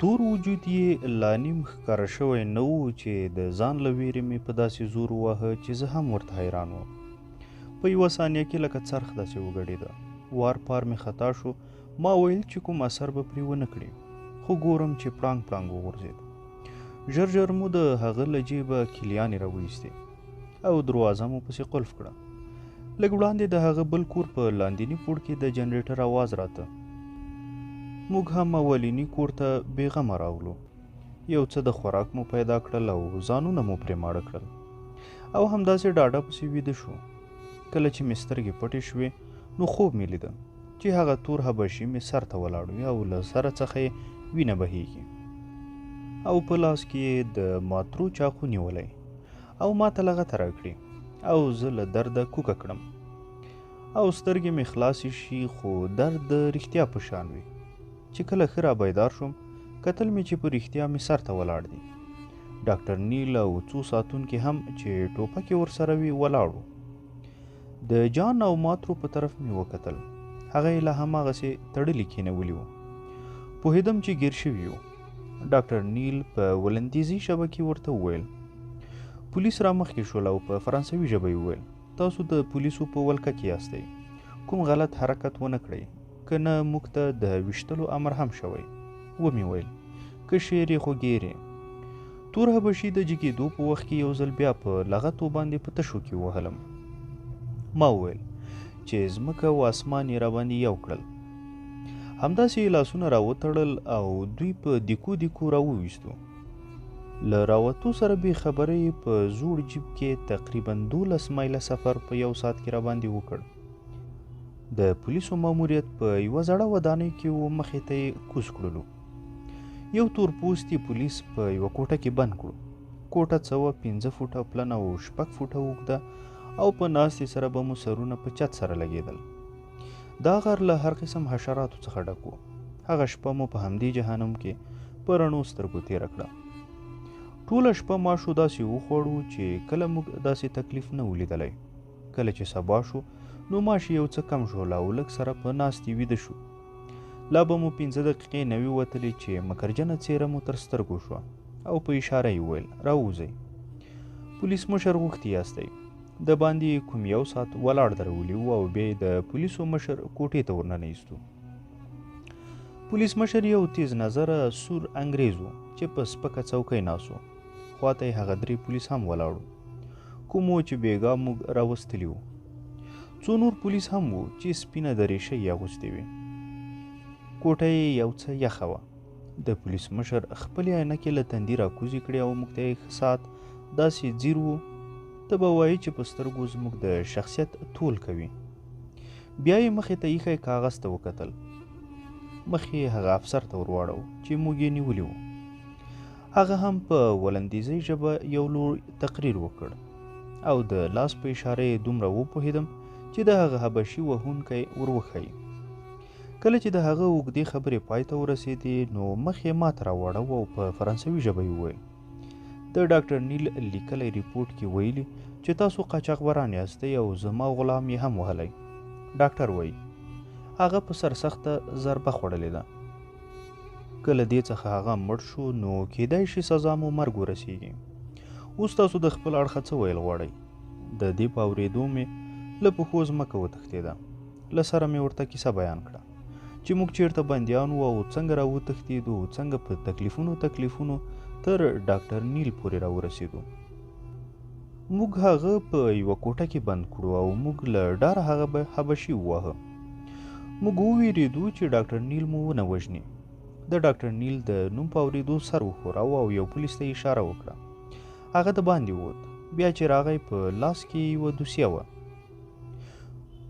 تور وجود یې لا نیم ښکاره شوی نه و چې د ځان له ویرې مې په داسې زور وواهه چې زه هم ورته حیران وم. په یوه ثانیه کې لکه څرخ داسې وګډېده. وار پار مې خطا شو. ما ویل چې کوم اثر به پرې ونه کړي، خو ګورم چې پړانګ پړانګ وغورځېد. ژر ژر مو د هغه له جیبه کیلیانې راویستې او دروازه مو پسې قلف کړه. لږ وړاندې د هغه بل کور په لاندیني پوړ کې د جنریټر اواز راته. موږ هم اولینی کور ته بېغمه راغلو. یو څه د خوراک مو پیدا کړل او ځانونه مو پرې ماړه کړل او همداسې ډاډه پسې ویده شو. کله چې مې سترګې پټې شوې نو خوب مې لیده چې هغه تور حبشي مې سر ته ولاړ وي او له سره څخه یې وینه بهیږي او په لاس کې یې د ماترو چاقو نیولی او ما ته لغته راکړي او زه له درده کوکه کړم او سترګې مې خلاصې شي، خو درد د رښتیا په شان وي. چې کله ښه را بیدار شوم کتل مې چې په رښتیا مې سر ته ولاړ دي. ډاکټر نیل او څو ساتونکي هم چې ټوپکې ورسره وي ولاړ وو. د جان او ماترو په طرف مې وکتل. هغه یې لا هماغسې تړلي کېنولي وو. پوهېدم چې ګیر شوي وو. ډاکټر نیل په ولندیزي ژبه کې ورته وویل. پولیس را مخکې شول او په فرانسوي ژبه یې وویل تاسو د پولیسو په ولکه کې یاستئ، کوم غلط حرکت ونه کړئ که نه موږ ته د ویشتلو امر هم شوی. ومې ویل که شعر یې خو ګیر یې. تور حبشي د جګېدو په وخت کې یو ځل بیا په لغتو باندې په تشو کې ووهلم. ما وویل چې ځمکه او اسمان یې راباندې یو کړل. همداسې یې لاسونه راوتړل او دوی په دیکو دیکو راوویستو. له راوتو سره بې خبره یې په زوړ جیب کې تقریبا 12 مایله سفر په یو ساعت کې راباندې وکړ. د پولیسو ماموریت په یوه زړه ودانۍ کې و. مخې ته یې کوز کړلو. یو تور پوستي پولیس په یوه کوټه کې بند کړو. کوټه څه وه 5 فوټه پلنه او 6 فوټه اوږده او په ناستې سره به مو سرونه په چت سره لګېدل. دا غر له هر قسم حشراتو څخه ډک و. هغه شپه مو په همدې جهنم کې په رڼو سترګو تېره کړه. ټوله شپه ماشو داسې وخوړو چې کله موږ داسې تکلیف نه و لیدلی. کله چې سبا شو نو ماشي یو څه کم شول او لږ سره په ناستې ویده شو. لا به مو 15 دقیقې نه وي وتلې چې مکرجنه څېره مو تر سترګو شوه او په اشاره یې وویل راووځئ. پولیس مشر غوښتي یاستئ. د باندې کوم یو ساعت ولاړ درولي وو او بیا د پولیسو مشر کوټې ته ورننه ایستو. پولیس مشر یو تیز نظره سور انګریز و چې په سپکه څوکۍ ناست و. خواته یې هغه 3 پولیس هم ولاړو، کوم و چې بېګا موږ راوستلي وو. څو نور پولیس هم وو چې سپینه دریشۍ یې اغوستې وې. کوټه یې یو څه یخه وه. د پولیس مشر خپلې عینکې له تندي راکوزې کړې او موږ ته یې ښه ساعت داسې ځیر وو ته به وایي چې په سترګو زموږ د شخصیت تول کوي. بیا یې مخې ته ایښی کاغذ ته وکتل. مخ یې هغه افسر ته ور واړو چې موږ یې نیولي وو. هغه هم په ولندیزۍ ژبه یو لوی تقریر وکړ او د لاس په اشاره یې دومره وپوهېدم چې د هغه حبشي وهونکی ور وښیي. کله چې د هغه اوږدې خبرې پای ته ورسېدې نو مخ یې ماته راواړو او په فرانسوي ژبه یې وویل د ډاکټر نیل لیکلی ریپورټ کې ویلي چې تاسو قاچاقبران یاستئ او زما غلام یې هم وهلی. ډاکټر وایي هغه په سرسخته ضربه خوړلې ده. کله دې څخه هغه مړ شو نو کیدای شي سزا مو مرګ ورسیږي. اوس تاسو د خپل اړخه څه ویل غواړئ؟ د دې په اورېدو مې له پښو ځمکه وتښتېده. له سره مې ورته کیسه بیان کړه چې موږ چیرته بندیان وو او څنګه راوتښتېدو، څنګه په تکلیفونو تر ډاکټر نیل پورې راورسېدو. موږ هغه په یوه کوټه کې بند کړو او موږ له ډاره هغه حبشي وواهه. موږ وویرېدو چې ډاکټر نیل مو ونه وژني. د ډاکټر نیل د نوم په اورېدو سر وښوراوه او یو پولیس ته اشاره وکړه. هغه د باندې ووت. بیا چې راغی په لاس کې یوه دوسیه وه.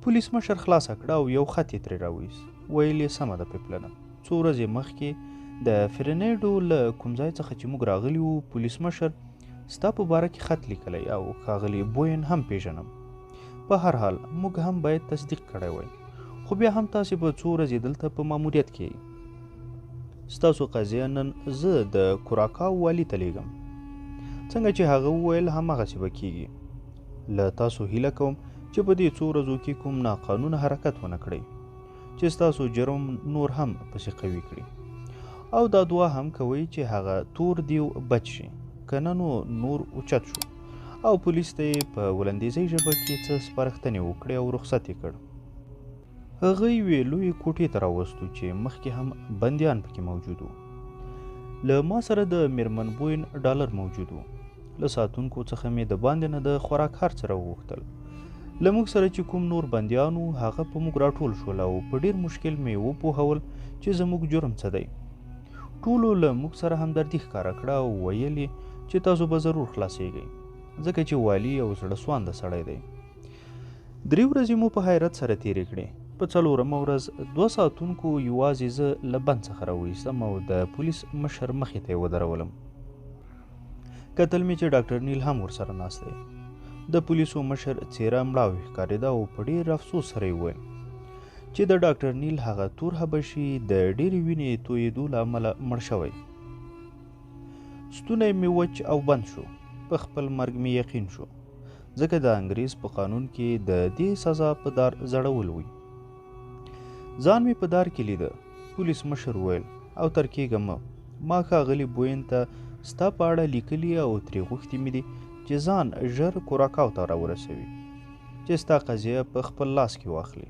پولیس مشر خلاصه کړه او یو خط یې ترې راوایست. ویل یې سمه ده پیپلنه، څو ورځې مخکې د فرنیډو له کوم ځای څخه چې موږ راغلي وو پولیس مشر ستا په باره کې خط لیکلی او ښاغلي بوین هم پیژنم. په هر حال موږ هم باید تصدیق کړی وای، خو بیا هم تاسې به څو ورځې دلته په ماموریت کې یئ. ستاسو قضیه نن زه د کوراکاو والي ته لیږم. څنګه چې هغه وویل هماغسې به کیږي. له تاسو هیله کوم چې په دې څو ورځو کې کوم ناقانونه حرکت ونه کړئ چې ستاسو جرم نور هم پسې قوي کړي او دا دعا هم کوي چې هغه تور دیو بچ شي، کنه نو نور اوچت شو. او پولیس ته یې په ولندیزۍ ژبه کې څه سپارښتنې وکړې او رخصت یې کړ. هغه یوې لویې کوټې ته راوستو چې مخکې هم بندیان پکې موجود وو. له ما سره د میرمن بوین ډالر موجود وو. له ساتونکو څخه مې د باندې نه د خوراک هر څه راوغوښتل. له موږ سره چې کوم نور بندیان وو هغه په موږ راټول شول او په ډېر مشکل مې وپوهول چې زموږ جرم څه دی. ټولو له موږ سره همدردي ښکاره کړه او ویل یې چې تاسو به ضرور خلاصیږئ، ځکه چې والي یو زړه سوانده سړی دی. 3 ورځې مو په حیرت سره تېرې کړې. په 4مه ورځ 2 ساتونکو یوازې زه له بند څخه راویستم او د پولیس مشر مخې ته یې ودرولم. کتل مې چې ډاکټر نیل هم ورسره ناست دی. د پولیسو مشر څېره مړاوې ښکارېده او په ډېر افسوس سره یې وویل چې د ډاکټر نیل هغه تور حبشي د ډېرې وینې تویېدو له امله مړ شوی. ستونی مې وچ او بند شو. په خپل مرګ مې یقین شو، ځکه د انګریز په قانون کې د دې سزا په دار زړول وي. ځان مې په دار کې لیده. پولیس مشر وویل او تر کېږه مه، ما ښاغلي بوین ته ستا په اړه لیکلي او ترې غوښتي مې دي چې ځان ژر کوراکاو ته راورسوي، چې ستا قضیه په خپل لاس کې واخلي،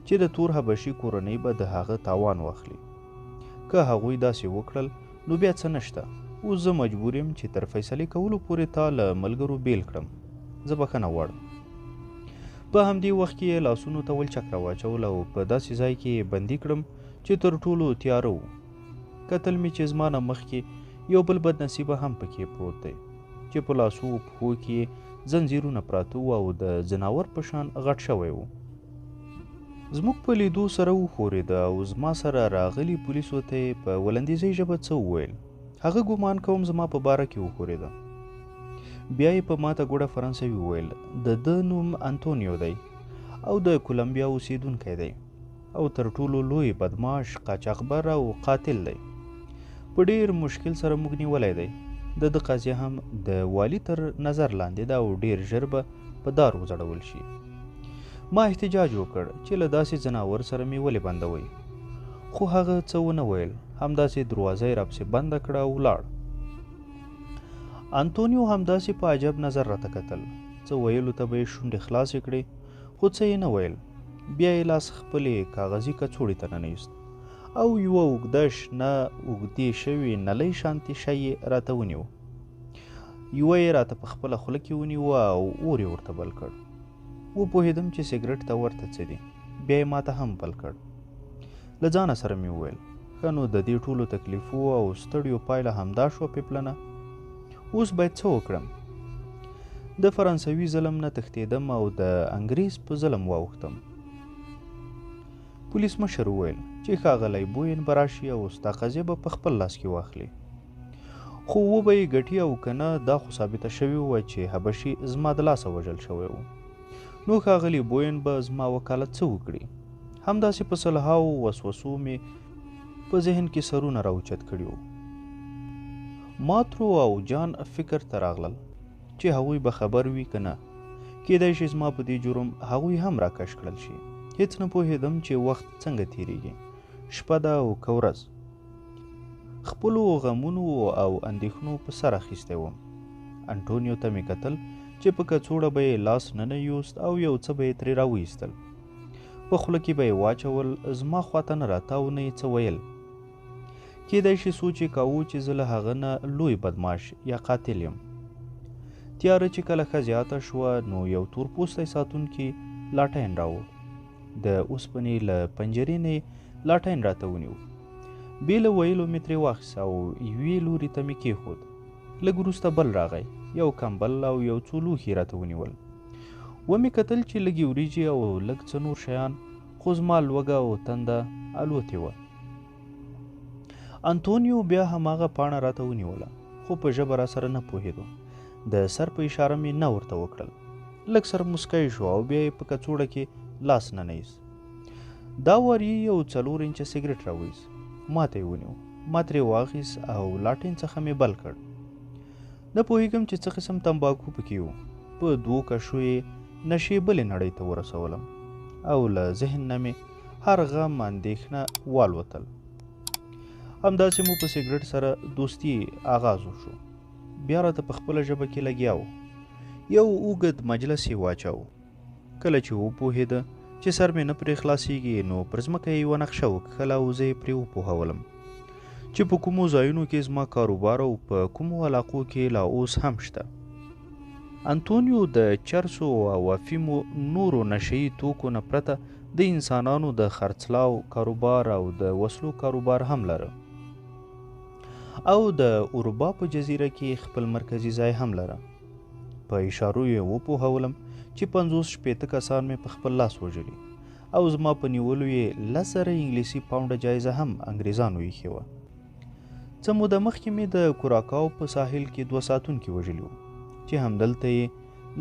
چې د تور حبشي کورنۍ به د هغه تاوان واخلي. که هغوی داسې وکړل نو بیا څه نشته. اوس زه مجبور یم چې تر فیصلې کولو پورې تا له ملګرو بیل کړم. زه بښنه غواړم. په همدې وخت کې یې لاسونو ته ولچک راواچول او په داسې ځای کې یې بندي کړم چې تر ټولو تیاره و. کتل مې چې زما نه مخکې یو بل بدنصیبه هم پکې پروت دی چې په لاسو و پښو کې زنځیرونه پراته وو او د ځناور په شان غټ شوی و. زموږ په لیدو سره وښورېده او زما سره راغلي پولیسو ته یې په ولندیزۍ ژبه څه وویل. هغه ګمان کوم زما په باره کې وښورېده. بیا یې په ماته ګوډه فرانسوي وویل د ده نوم انتونیو دی او د کولمبیا اوسیدونکی دی او تر ټولو لوی بدماش، قاچاقبر او قاتل دی. په ډېر مشکل سره موږ نیولی دی. د ده قضیه هم د والي تر نظر لاندې ده او ډېر ژر به په دار وځړول شي. ما احتجاج وکړ چې له داسې ځناور سره مې ولې بندوئ، خو هغه څه ونه ویل. همداسې دروازه یې راپسې بنده کړه او ولاړ. انتونیو همداسې په عجب نظر راته کتل. څه ویلو ته به یې شونډې خلاصې کړې، خو څه یې نه ویل. بیا یې لاس خپلې کاغذي کڅوړې ته ننویست او یوه اوږده شنه اوږدې شوې نلۍ شانتې شی یې راته ونیو. یوه یې راته په خپله خوله کې ونیوه او اور یې ورته بل کړ. وپوهېدم چې سګرټ ته ورته څه دي. بیا یې ماته هم بل کړ. له ځانه سره مې وویل ښه نو د دې ټولو تکلیفو او ستړیو پایله همدا شوه پیپلنه. اوس باید څه وکړم؟ د فرانسوي ظلم نه تښتېدم او د انګریز په ظلم واوښتم. پولیس مشر وویل چې ښاغلی بوین به راشي او ستا قضیه به په خپل لاس کې واخلي، خو وبه یې ګټي او که نه دا خو ثابته شوې وه چې حبشي زما د لاسه وژل شوی و. نو ښاغلي بوین به زما وکالت څه وکړي؟ همداسې په صلحاو وسوسو مې په ذهن کې سرونه راوچت کړي وو. ماترو او جان فکر ته راغلل چې هغوی به خبر وي که نه. کیدای شي زما په دې جرم هغوی هم راکش کړل شي. هېڅ نه پوهېدم چې وخت څنګه تېرېږي، شپه ده او که ورځ. خپلو غمونو او اندېښنو په سر اخیستی وم. انټونیو ته مې کتل چې په کڅوړه به یې لاس ننیوست او یو څه به یې ترې راویستل. په خوله کې به یې واچول، زما خواته نه راتاو نه یې څه ویل. کیدای شي سوچ یې کاوه چې زه له هغه نه لوی بدماش یا قاتل یم. تیاره چې کله ښه زیاته شوه نو یو تور پوستی ساتونکي لاټین راوړ. د اوسپنې له پنجرې نه یې لاټین راته ونیو. بې له ویلو مې ترې واخیست او یوې لوري ته مې کېښود. لږ وروسته بل راغی. یو کمبل او یو څو لوښي راته ونیول. ومې کتل چې لږې وریجې او لږ څه نور شیان، خو زما لوږه او تنده الوتې وه. انتونیو بیا هماغه پاڼه راته ونیوله، خو په ژبه راسره نه پوهېدو. د سر په اشاره مې نه ورته وکړل. لږ سر مسکی شو او بیا یې په کڅوړه کې لاس ننیست. دا وار یې یو 4 انچه سګرټ راویست. ما ته یې ونیو. ما ترې واخیست او لاټین څخه مې بل کړ. نه پوهېږم چې څه قسم تمباکو پکې وو. په 2 کشو یې نشې بلې نړۍ ته ورسولم او له ذهن نه مې هر غم اندېښنه والوتل. همداسې مو په سګرټ سره دوستي آغاز وشو. بیا راته په خپله ژبه کې لګیا و. یو اوږد مجلس یې واچاو. کله چې وپوهېده چې سر مې نه پرې خلاصېږي نو پر ځمکه یې یوه نقشه وکښله او زه یې پرې وپوهولم چې په کومو ځایونو کې زما کاروبار او په کومو علاقو کې لا اوس هم شته. انتونیو د چرسو او افیمو نورو نشهیي توکو نه پرته د انسانانو د خرڅلاو کاروبار او د وسلو کاروبار هم لره او د اروپا په جزیره کې خپل مرکزي ځای هم لره. په اشارو یې وپوهولم چې 50-60 کسان مې په خپل لاس وژلي او زما په نیولو یې 10,000 انګلیسي پاونډه جایزه هم انګریزانو ایښې وه. څه موده مخکې مې د کوراکاو په ساحل کې 2 ساتونکي وژلي وو چې همدلته یې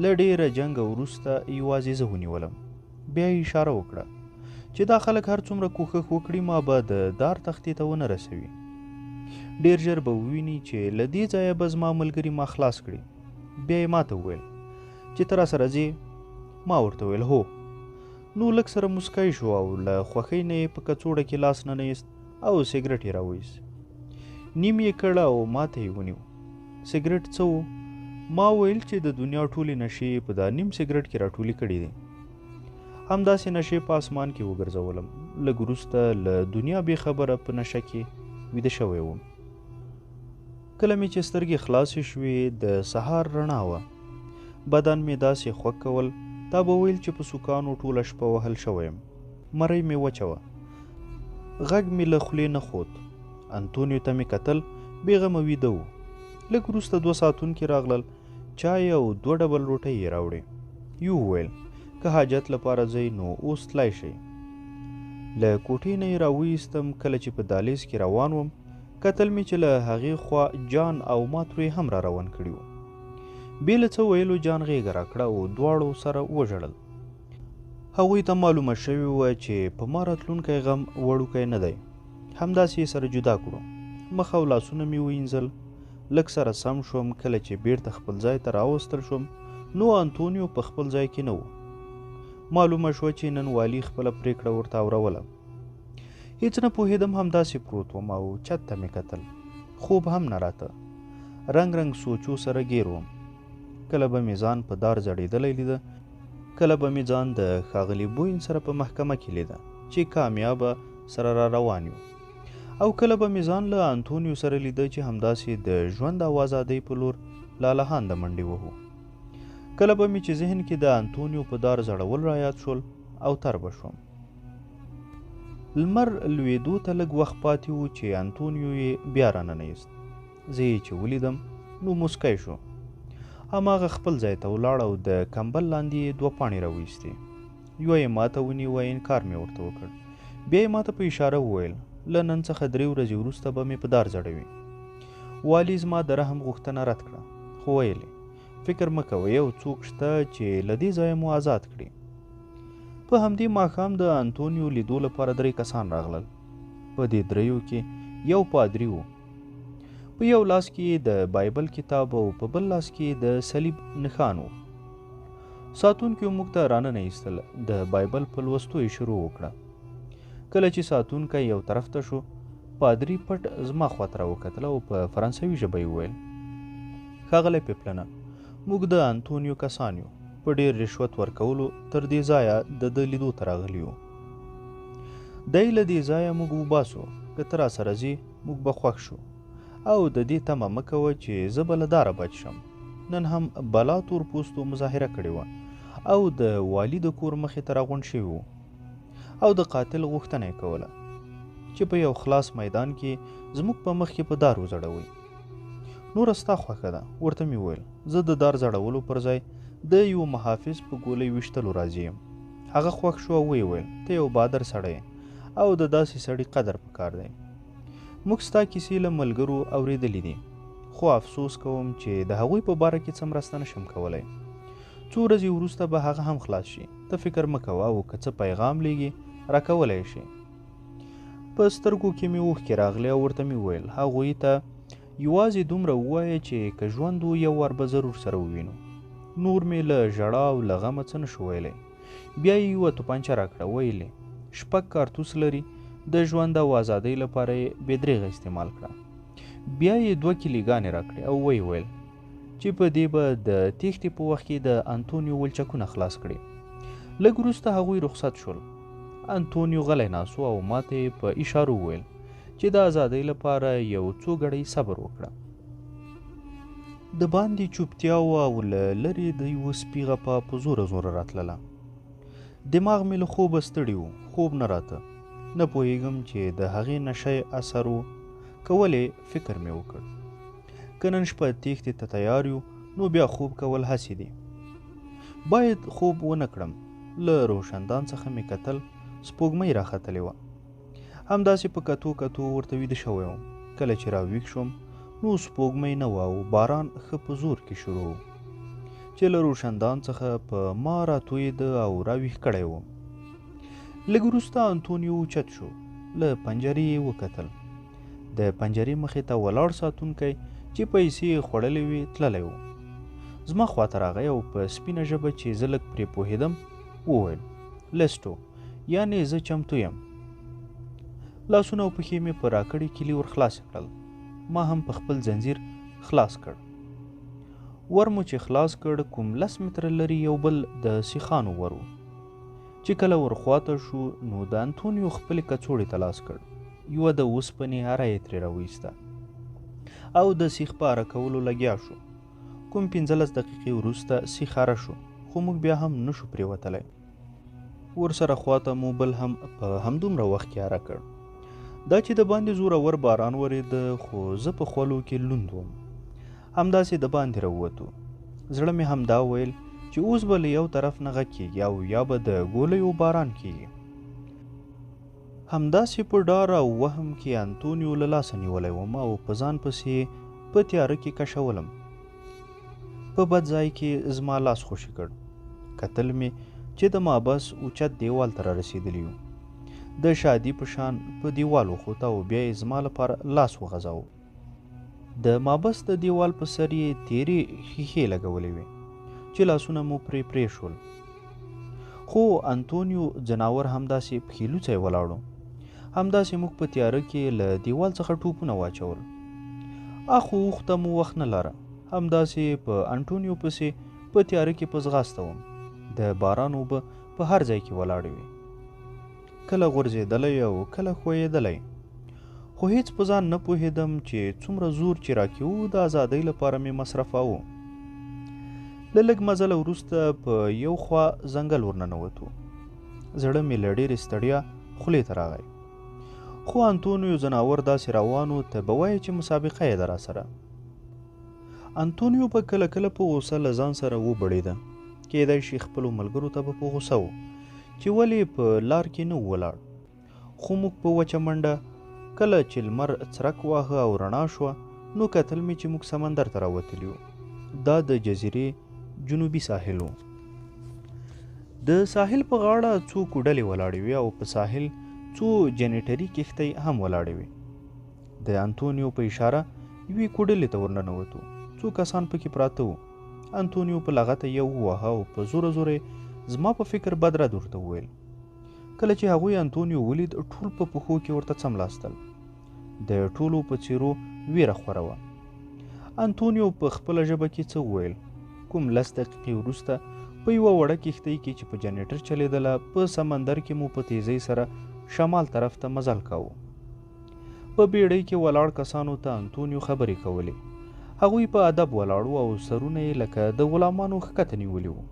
له ډېره جنګ وروسته یوازې زه ونیولم. بیا یې اشاره وکړه چې دا خلک هر څومره کوښښ وکړي ما به د دار تختې ته ونه رسوي. ډېر ژر به وویني چې له دې ځایه به زما ملګري ما خلاص کړي. بیا یې ماته وویل چې ته راسره ځې؟ ما ورته وویل هو. نو لږ سره مسکی شو او له خوښۍ نه یې په کڅوړه کې لاس ننیست او سګرټ یې راوایست. نیم یې کړه او ماته یې ونیو. سګرټ څه و؟ ما ویل چې د دنیا ټولې نشې په دا نیم سګرټ کې راټولې کړي دي. همداسې نشې په اسمان کې وګرځولم. لږ وروسته له دنیا بې خبره په نشه کې ویده شوی وم. کله مې چې سترګې خلاصې شوې د سهار رڼا وه. بدن مې داسې خوږ کول تا به ویل چې په سوکانو ټوله شپه وهل شوی یم. مرۍ مې وچه وه. غږ مې له خولې نه خوت. انتونیو ته مې کتل بېغمه ویده و. لږ وروسته 2 ساتونکي راغلل. چای او 2 ډبل روټۍ یې راوړې. یو وویل که حاجت لپاره ځئ نو اوس تلای شئ. له کوټې نه یې راوایستم. کله چې په دهلیز کې روان وم کتل مې چې له هغې خوا جان او ما ترې هم را روان کړي وو. بې له څه ویلو جان غېږه راکړه او دواړو سره وژړل. هغوی ته معلومه شوې وه چې په ما راتلونکی غم وړوکی نه دی. همداسې یې سره جدا کړو. مخ او لاسونه مې وینځل. لږ سره سم شوم. کله چې بیرته خپل ځای ته راوستل شوم نو انتونیو په خپل ځای کې نه و. معلومه شوه چې نن والي خپله پرېکړه ورته اوروله. هیڅ نه پوهېدم. همداسې پروت وم او چت ته مې کتل. خوب هم نه راته. رنګ رنګ سوچو سره ګیر وم. کله به مې ځان په دار زړېدلی لیده. کله به مې ځان د ښاغلي بوین سره په محکمه کې لیده چې کامیابه سره را روان یو. او کله به مې ځان له انتونیو سره لیده چې همداسې د ژوند او ازادۍ په لور لالهانده منډې وهو. کله به مې چې ذهن کې د انتونیو په دار زړول رایاد شول او تر به شوم. لمر لوېدو ته لږ وخت پاتې و چې انتونیو یې بیا راننیست. زه یې چې ولیدم نو مسکی شو. هماغه خپل ځای ته ولاړ او د کمبل لاندې یې 2 پاڼې راویستې. یوه یې ماته ونیوه. انکار مې ورته وکړ. بیا یې ماته په اشاره وویل له نن څخه 3 ورځې وروسته به مې په دار زړوي. والي زما د رحم غوښتنه رد کړه خو ویلې فکر مه کوئ یو څوک شته چې له دې ځایه مو آزاد کړي. په همدې ماښام د انتونیو لیدو لپاره 3 کسان راغلل. په دې 3 کې یو پادري و. په یو لاس کې د بایبل کتاب او په بل لاس کې د صلیب نښان و. ساتونکو موږ ته رانه ایستل. د بایبل په لوستو یې شروع وکړه. کله چې ساتونکی یو طرف ته شو پادري پټ زما خواته راوکتل او په فرانسوي ژبه یې وویل ښاغلی پیپلنه موږ د انتونیو کسان یو. په ډېر رشوت ورکولو تر دې ځایه د ده لیدو ته راغلي وو. دی له دې ځایه موږ وباسو. که ته راسره ځې موږ به خوښ شو او د دې تمه مه کوه چې زه به له داره بچ شم. نن هم بلا تور پوستو مظاهره کړې وه او د والي د کور مخې ته راغونډ شوي وو او د قاتل غوښتنه یې کوله چې په یو خلاص میدان کې زموږ په مخ کې په دار وځړوئ. نوره ستا خوښه ده. ورته مې وویل زه د دار زړولو پر ځای د یو محافظ په ګولۍ ویشتلو راضي یم. هغه خوښ شو او ویې ویل ته یو بادر سړی او د داسې سړي قدر پکار دی. موږ ستا کیسې له ملګرو اورېدلې دي خو افسوس کوم چې د هغوی په باره کې څه مرسته نشم کولی. 2 ورځې وروسته به هغه هم خلاص شي. ته فکر مه کوه او که څه پیغام لیږي راکولی شي. په سترګو کې مې اوښکې راغلې او ورته مې وویل هغوی ته یوازې دومره ووایه چې که ژوند و یو وار به ضرور سره ووینو. نور مې له ژړا او له غمه څه نشو ویلی. بیا یې یوه توپانچه راکړه. ویلې 6 کارتوس لري. د ژوند او ازادۍ لپاره یې بېدریغه استعمال کړه. بیا یې 2 کیلیګانې راکړې او ویې ویل چې په دې به د تېښتې په وخت کې د انتونیو ولچکونه خلاص کړي. لږ وروسته هغوی رخصت شول. انتونیو غلی ناست او ماته یې په اشارو وویل چې د ازادۍ لپاره یو څو ګړۍ صبر وکړه. د باندې چوپتیا وه او له لرې د یوه سپي غپا په زوره زوره راتلله. دماغ مې له خوبه ستړي و، خوب نه راته. نه پوهېږم چې د هغې نشۍ اثر و که ولې، فکر مې وکړ که نن شپه تېښتې ته تیار یو نو بیا خوب کول هسې دي. باید خوب ونه کړم. له روشندان څخه مې کتل، سپوږمۍ راختلې وه. همداسې په کتو کتو ورته ویده شوی وم. کله چې راویښ شوم نو سپوږمۍ نه وه او باران ښه په زور کې شروع و چې له روشندان څخه په ما راتویېده او راویښ کړی وم. لږ وروسته انتونیو اوچت شو. له پنجرې یې وکتل. د پنجرې مخې ته ولاړ ساتونکی چې پیسې یې خوړلې وې تللی و. زما خواته راغی او په سپینه ژبه چې زه لږ پرې پوهېدم وویل لیسټو، یعنې زه چمتو یم. لاسونه او پښې مې په راکړې کیلي ور خلاصې کړل. ما هم په خپل زنځیر خلاص کړ. ور مو چې خلاص کړ کوم 10 متره لرې یو بل د سیخانو ور و چې کله ور خواته شو نو د انتونیو خپلې کڅوړې ته لاس کړ. یوه د اوسپنې اره یې ترې راویسته او د سیخ په اره کولو لګیا شو. کوم 15 دقیقې وروسته سیخ اره شو خو موږ بیا هم نشو پرېوتلی. ورسره خواته مو بل هم په همدومره وخت کې اره کړ. دا چې د باندې زورور باران ورېده خو زه په خولو کې لوند وم. همداسې د باندې راووتو. زړه مې همدا ویل چې اوس به له یو طرف نه غږ کېږي او یا به د ګولیو باران کېږي. همداسې په ډار او وهم کې انتونیو له لاسه نیولی وم او په ځان پسې په تیاره کې کشولم. په بد ځای کې زما لاس خوشي کړ. کتل مې چې د مابس اوچت دیوال ته رارسېدلي یو. د شادي په شان په دیوال وخوته او بیا یې زما لپاره لاس وغځاوه. د مابس د دیوال په سر یې تیرې ښیښې لګولې وې چې لاسونه مو پرې شول. خو انتونیو ځناور همداسې پښې لوڅی ولاړو. همداسې موږ په تیاره کې له دیوال څخه ټوپونه واچول. اخو اوخ ته مو وخت نه لره. همداسې په انټونیو پسې په تیاره کې په ځغاسته وم. د باران اوبه په هر ځای کې ولاړې وې، کله غورځېدلی او کله ښویېدلی. خو هیڅ په ځان نه پوهېدم چې څومره زور چې راکې و د ازادۍ لپاره مې مصرفاوه. له لږ مزله وروسته په یو خوا ځنګل ورننوتو. زړه مې له ډېرې ستړیا خولې ته راغی. خو انتونیو ځناور داسې روانو ته به وایي چې مسابقه یې ده راسره. انتونیو به کله کله په غوسه له ځان سره وبړېده. کېدای شي خپلو ملګرو ته به په غوسه و چې ولې په لار کې نه ولاړ. خو موږ په وچه منډه کله چې لمر څرک واهه او رڼا شوه نو کتل مې چې موږ سمندر ته راوتلي وو. دا د جزیرې جنوبي ساحل و. د ساحل په غاړه څو کوډلې ولاړې وې او په ساحل څو جنیټري کښتۍ هم ولاړې وې. د انتونیو په اشاره یوې کوډلې ته ورننوتو. څو کسان پکې پراته وو. انتونیو په لغته یو وواهه او په زوره زوره زما په فکر بد رد ورته وویل. کله چې هغوی انتونیو ولید ټول په پښو کې ورته څملاستل. د ټولو په څیرو ویره خوره وه. انتونیو په خپله ژبه کې څه وویل. کوم 10 دقیقې وروسته په یوه وړه کښتۍ کې چې په جنریټر چلیدله په سمندر کې مو په تیزۍ سره شمال طرف ته مزل کاوه. په بیړۍ کې ولاړ کسانو ته انتونیو خبرې کولې. هغوی په ادب ولاړو او سرونه یې لکه د غلامانو ښکته نیولي وو.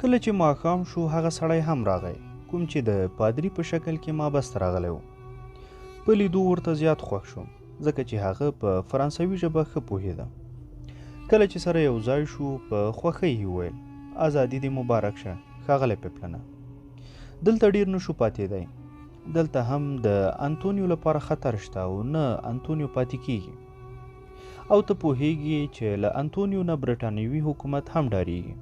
کله چې ماښام شو هغه سړی هم راغی کوم چې د پادري په شکل کې مابس ته راغلی و. په لیدو ورته زیات خوښ شوم ځکه چې هغه په فرانسوي ژبه ښه پوهېده. کله چې سره یو ځای شو په خوښۍ یې وویل ازادي دې مبارک شه ښاغلی پیپلنه. دلته ډیر نشو پاتېدی. دلته هم د انتونیو لپاره خطر شته او نه انتونیو پاتې کیږي. او ته پوهیږي چې له انتونیو نه برټانوي حکومت هم ډاریږي.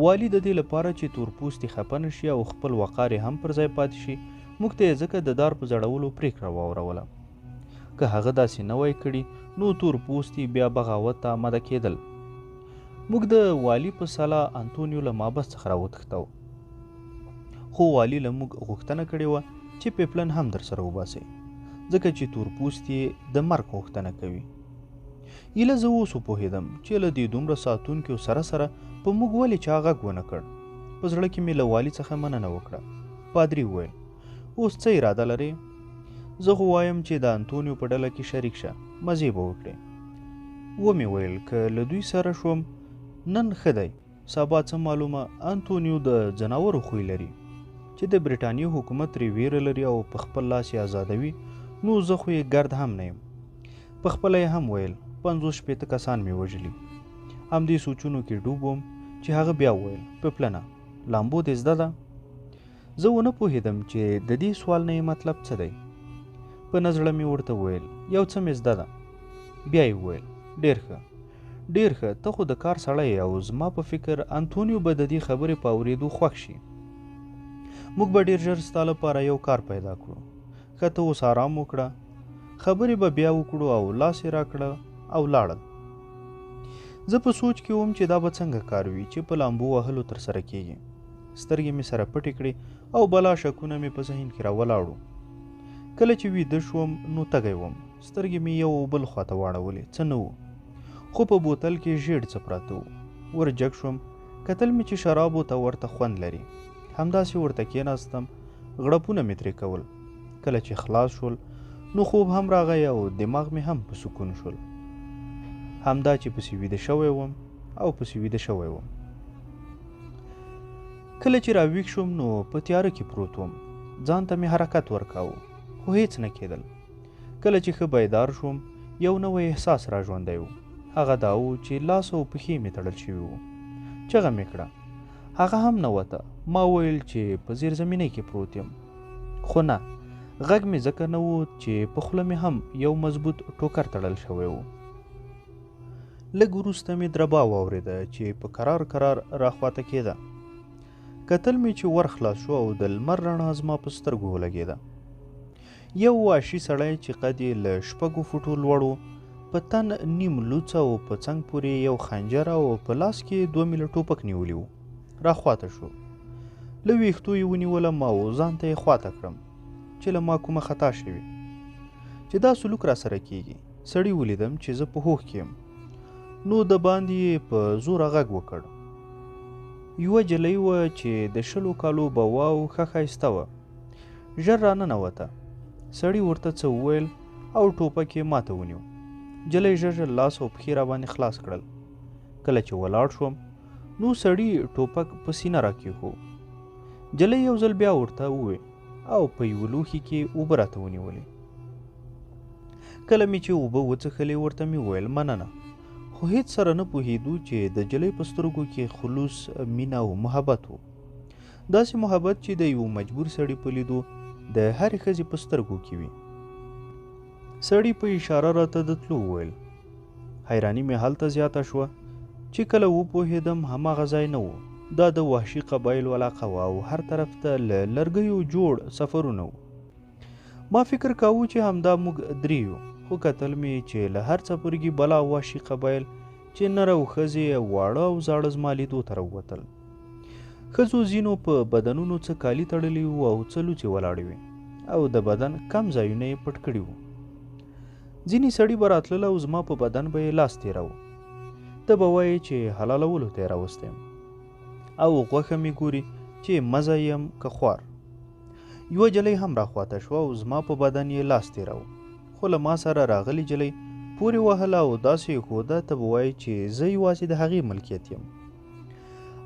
والی د دې لپاره چې تورپوستي خفه نه شي او خپل وقار هم پر ځای پاتې شي موږ ته یې ځکه د دار په زړولو پرېکړه واوروله. که هغه داسې نه وای کړي نو تورپوستي بیا بغاوت ته آماده کېدل. موږ د والي په سلا انتونیو له مابس څخه راوتښتو. خو والي له موږ غوښتنه کړې وه چې پیپلن هم در سره وباسئ، ځکه چې تورپوست یې د مرګ غوښتنه کوي. ایله زه اوس وپوهېدم چې له دې دومره ساتونکو سره سره په موږ ولې چا غږ ونه کړ. په زړه کې مې له والي څخه مننه وکړه. پادري وویل: اوس څه اراده لرې؟ زه خو وایم چې د انتونیو په ډله کې شریک شه، مزې به وکړې. ومې ویل که له دوی سره شوم نن ښه دی، سبا څه معلومه انتونیو د ځناورو خوی لري چې د برټانیې حکومت ترې ویره لري او په خپل لاس یې آزادوي، نو زه خو یې ګرد هم نه یم. په خپله یې هم ویل 50-60 کسان مې وژلي. همدې سوچونو کې ډوب وم چې هغه بیا وویل: پیپلنه، لامبو دې زده ده؟ زه ونه پوهېدم چې د دې سوال نه یې مطلب څه دی. په نزړه مې ورته وویل: یو څه مې زده ده. بیا یې وویل: ډېر ښه، ډېر ښه، ته خو د کار سړی یې او زما په فکر انتونیو به د دې خبرې په اورېدو خوښ شي. موږ به ډېر ژر ستا لپاره یو کار پیدا کړو. ښه ته اوس ارام وکړه، خبرې به بیا وکړو. او لاس یې راکړه او لاړل. زه په سوچ کې وم چې دا به څنګه کار وي چې په لامبو وهلو ترسره کېږي. سترګې مې سره پټې کړې او بلا شکونه مې په ذهن کې راولاړو. کله چې ویده شوم نو تږی وم. سترګې مې یو بل خواته واړولې، څه نه و، خو په بوتل کې ژیړ څه پراته وو. ور جګ شوم، کتل مې چې شرابو ته ورته خوند لري. همداسې ورته کېناستم، غړپونه مې ترې کول. کله چې خلاص شول نو خوب هم راغی او دماغ مې هم په سکون شول. همدا چې پسې ویده شوی وم او پسې ویده شوی وم. کله چې راویښ شوم نو په تیاره کې پروت وم. ځان ته مې حرکت ورکاوه خو هیڅ نه کېدل. کله چې ښه بیدار شوم یو نوی احساس را ژوندی و. هغه دا و چې لاس او پښې مې تړل شوي وو. چغه مې کړه، هغه هم نه وته. ما ویل چې په زیرزمینۍ کې پروت یم، خو نه، غږ مې ځکه نه و چې په خوله مې هم یو مضبوط ټوکر تړل شوی و. لږ وروسته مې دربا واورېده چې په کرار کرار راخواته کېده. کتل مې چې ور خلاص شو او د لمر رڼا زما په سترګو ولګېده. یو وحشي سړی چې قد یې له 6 فوټو لوړ و، په تن نیم لوڅه او په څنګ پورې یو خنجر او په لاس کې 2 میله ټوپک نیولی و، راخواته شو. له ویښتو یې ونیولم او ځان ته یې خواته کړم چې له ما کومه خطا شوې. چې دا سلوک را سره کېږي. سړي ولیدم چې زه په هوښ کې یم، نو د باندې یې په زوره غږ وکړ. یوه جلۍ وه چې د 20 کالو به وه او ښه ښایسته وه. ژر را ننوته. سړي ورته څه وویل او ټوپک یې ماته ونیو. جلۍ ژر ژر لاس او پښې را باندې خلاص کړل. کله چې ولاړ شوم نو سړي ټوپک په سینه را کېښو. جلۍ یو ځل بیا ورته وویل او په یوه لوښي کې اوبه راته ونیولې. کله مې چې اوبه وڅښلې ورته مې وویل مننه، خو هیڅ سره نه پوهېدو چې د جلۍ په سترګو کې خلوص، مینه او محبت و. داسې محبت چې د یو مجبور سړي په لیدو د هرې ښځې په سترګو کې وي. سړي په اشاره راته د تلو وویل. حیراني مې هلته زیاته شوه چې کله وپوهېدم هماغه ځای نه و. دا د وحشي قبایلو علاقه وه او هر طرف ته له لرګیو جوړ سفرونه وو. ما فکر کاوه چې همدا موږ درې یو، خو کتل مې چې له هر څپرګي بلا وحشي قبایل چې نر او ښځې، واړه او زاړه زما لیدو ته راووتل. ښځو ځینو په بدنونو څه کالي تړلي وو او څه لوڅې ولاړې وې او د بدن کم ځایونه یې پټ کړي وو. ځینې سړي به راتلل او زما په بدن به یې لاس تېراوه. ته به وایې چې حلالولو ته یې راوستی یم او غوښه مې ګوري چې مزه یم که خوار. یوه جلۍ هم راخواته شوه او زما په بدن یې لاس تېراوه، خو له ما سره راغلې جلۍ پورې وهله او داسې یې ښوده ته به وایې چې زه یوازې د هغې ملکیت یم.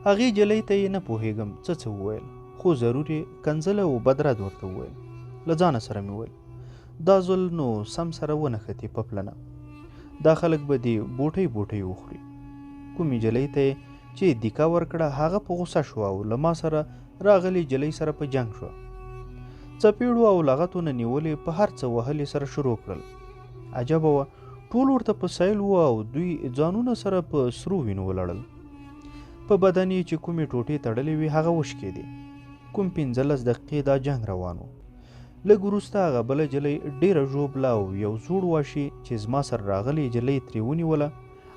هغې جلۍ ته یې نه پوهېږم څه وویل، خو ضرور یې کنځله او بدرد ورته وویل. له ځانه سره مې وویل دا ځل نو سم سره ونښتې پپلنه، دا خلک به دې بوټۍ بوټۍ وخوري. کومې جلۍ ته یې چې دیکا ورکړه هغه په غوسه شوه او له ما سره راغلې جلۍ سره په جنګ شوه. څپېړو او لغتونه نیولې په هر څه وهلې سره شروع کړل. عجبه وه، ټول ورته په سیل وو او دوی ځانونه سره په سرو وینو ولړل. په بدن یې چې کومې ټوټې تړلې وې هغه وشکېدې. کوم 15 دقیقې دا جنګ روان و. لږ وروسته هغه بله جلۍ ډېره ژوبله او یو زوړ واشي چې زما سره راغلې جلۍ ترې ونیوله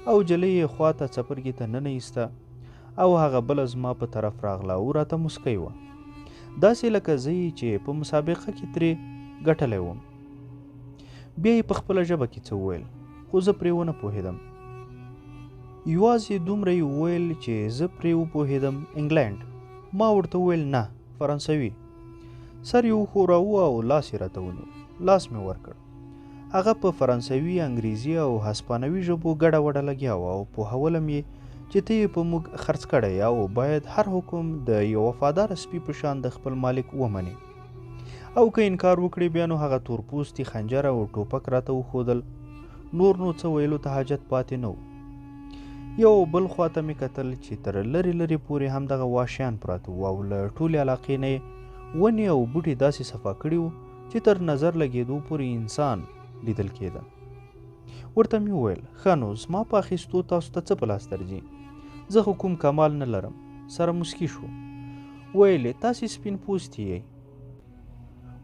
او جلۍ یې خواته څپرګي ته ننه ایسته او هغه بله زما په طرف راغله او راته مسکی وه. داسې لکه زه چې په مسابقه کې ترې ګټلی وم. بیا یې په خپله ژبه کې څه وویل، خو زه پرې ونه پوهېدم. یوازې دومره یې وویل چې زه پرې وپوهېدم انګلینډ. ما ورته وویل نه، فرانسوي. سر یې وښوراوه او لاس یې راته ونیو. لاس مې ورکړ. هغه په فرانسوي، انګریزي او هسپانوي ژبو ګډه وډه لګیا وه او پوهولم یې چې ته یې په موږ خرڅ کړی او باید هر حکم د یو وفاداره سپي په شان د خپل مالک ومنې. او که انکار وکړې بیا نو هغه تورپوستي خنجر او ټوپک راته وښودل. نور نو څه ویلو ته حاجت پاتې نه و. یو بل خواته مې کتل چې تر لرې لرې پورې همدغه وحشیان پراته وو او له ټولې علاقې نه یې ونې او بوټي داسې صفا کړي وو چې تر نظر لګېدو پورې انسان لیدل کېده. ورته مې وویل ښه نو زما په اخیستو تاسو ته څه په لاس درځي؟ زه خو کوم کمال نه لرم. سره موسکي شو. ویل یې تاسې سپین پوستي یئ،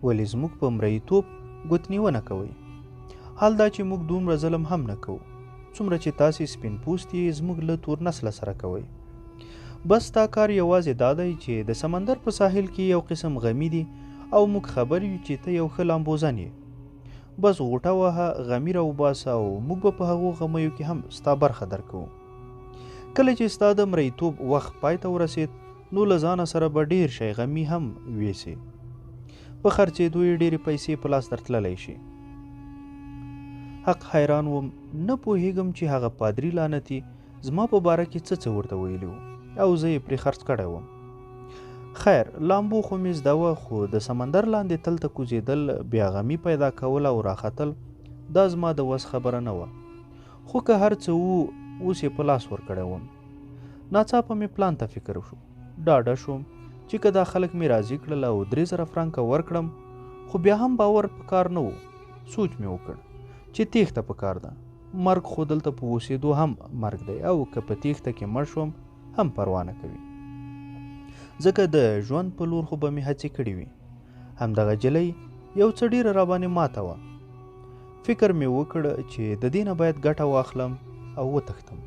ولې زموږ په مریتوب ګوتنیونه کوئ؟ حال دا چې موږ دومره ظلم هم نه کوو څومره چې تاسې سپین پوستي زموږ له تور نسله سره کوئ. بس تا کار یوازې دا دی چې د سمندر په ساحل کې یو قسم غمي دي او موږ خبر یو چې ته یو ښه لامبوزن یې. بس غوټه وهه، غمي راوباسه او موږ به په هغو غمیو کې هم ستا برخه درکوو. کله چې ستا د مریتوب وخت پای ته ورسید نو له ځانه سره به ډېر شی غمي هم ویسې. په خرڅېدو یې ډېرې پیسې په لاس درتللی شي. حق حیران وم، نه پوهېږم چې هغه پادري لعنتي زما په باره کې څه ورته ویلي وو او زه یې پرې خرڅ کړی وم. خیر لامبو خو مې زده وه، خو د سمندر لاندې تل ته کوزېدل، بیا غمي پیدا کول او راختل دا زما د وس خبره نه وه. خو که هر څه وو اوس یې په لاس ورکړی وم. ناڅاپه مې پلان ته فکر شو. ډاډه شوم چې که دا خلک مې راضي کړل او 3000 فرانکه ورکړم خو بیا هم باور په کار نه و. سوچ مې وکړ چې تېښته په کار ده. مرګ خو دلته په اوسېدو هم مرګ دی او که په تېښته کې مړ شوم هم پروا نه کوي، ځکه د ژوند په لور خو به مې هڅې کړې وي. همدغه جلۍ یو څه ډېره راباندې ماته وه. فکر مې وکړ چې د دې نه باید ګټه واخلم او وتښتم.